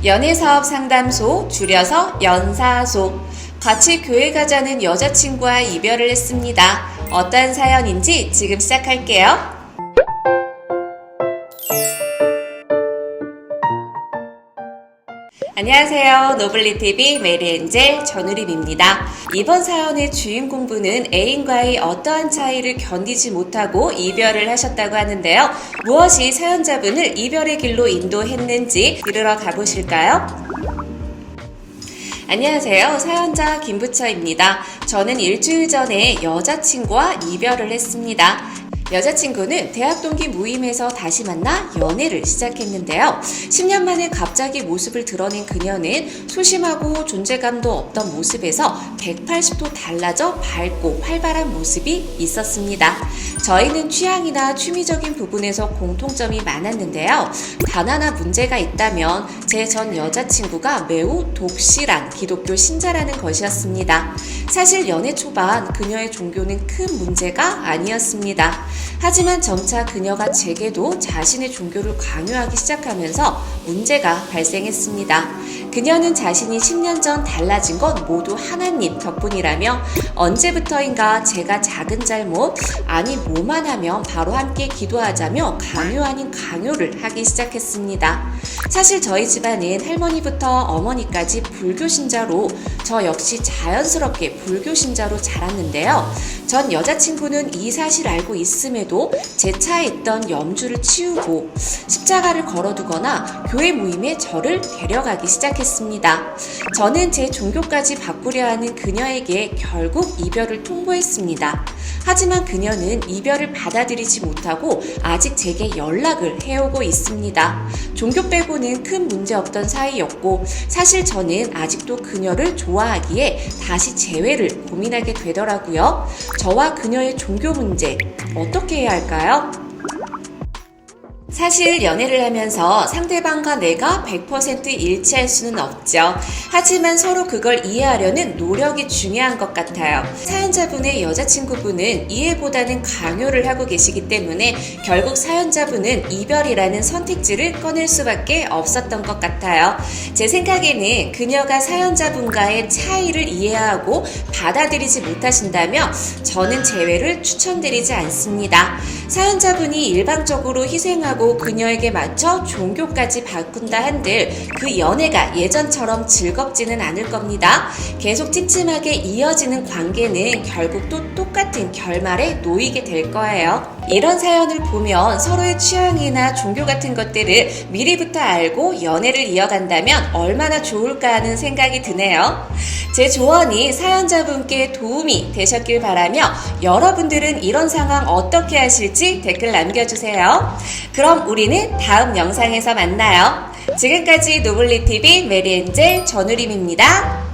연애사업 상담소, 줄여서 연사소. 같이 교회 가자는 여자친구와 이별을 했습니다. 어떤 사연인지 지금 시작할게요. 안녕하세요. 노블리TV 메리엔젤 전우림입니다. 이번 사연의 주인공분은 애인과의 어떠한 차이를 견디지 못하고 이별을 하셨다고 하는데요. 무엇이 사연자분을 이별의 길로 인도했는지 들으러 가보실까요? 안녕하세요. 사연자 김부처입니다. 저는 일주일 전에 여자친구와 이별을 했습니다. 여자친구는 대학 동기 모임에서 다시 만나 연애를 시작했는데요. 10년 만에 갑자기 모습을 드러낸 그녀는 소심하고 존재감도 없던 모습에서 180도 달라져 밝고 활발한 모습이 있었습니다. 저희는 취향이나 취미적인 부분에서 공통점이 많았는데요. 단 하나 문제가 있다면 제 전 여자친구가 매우 독실한 기독교 신자라는 것이었습니다. 사실 연애 초반 그녀의 종교는 큰 문제가 아니었습니다. 하지만 점차 그녀가 제게도 자신의 종교를 강요하기 시작하면서 문제가 발생했습니다. 그녀는 자신이 10년 전 달라진 건 모두 하나님 덕분이라며 언제부터인가 제가 작은 잘못, 아니 뭐만 하면 바로 함께 기도하자며 강요 아닌 강요를 하기 시작했습니다. 사실 저희 집안은 할머니부터 어머니까지 불교 신자로 저 역시 자연스럽게 불교 신자로 자랐는데요. 전 여자친구는 이 사실을 알고 있음에도 제 차에 있던 염주를 치우고 십자가를 걸어두거나 교회 모임에 저를 데려가기 시작했습니다. 저는 제 종교까지 바꾸려 하는 그녀에게 결국 이별을 통보했습니다. 하지만 그녀는 이별을 받아들이지 못하고 아직 제게 연락을 해오고 있습니다. 종교 빼고는 큰 문제 없던 사이였고 사실 저는 아직도 그녀를 좋아하기에 다시 재회를 고민하게 되더라고요. 저와 그녀의 종교 문제 어떻게 해야 할까요? 사실 연애를 하면서 상대방과 내가 100% 일치할 수는 없죠. 하지만 서로 그걸 이해하려는 노력이 중요한 것 같아요. 사연자분의 여자친구분은 이해보다는 강요를 하고 계시기 때문에 결국 사연자분은 이별이라는 선택지를 꺼낼 수밖에 없었던 것 같아요. 제 생각에는 그녀가 사연자분과의 차이를 이해하고 받아들이지 못하신다면 저는 재회를 추천드리지 않습니다. 사연자분이 일방적으로 희생하고 그녀에게 맞춰 종교까지 바꾼다 한들 그 연애가 예전처럼 즐겁지는 않을 겁니다. 계속 찜찜하게 이어지는 관계는 결국 또 똑같은 결말에 놓이게 될 거예요. 이런 사연을 보면 서로의 취향이나 종교 같은 것들을 미리부터 알고 연애를 이어간다면 얼마나 좋을까 하는 생각이 드네요. 제 조언이 사연자분께 도움이 되셨길 바라며 여러분들은 이런 상황 어떻게 하실지 댓글 남겨주세요. 그럼 우리는 다음 영상에서 만나요. 지금까지 노블리TV 메리엔젤 전우림입니다.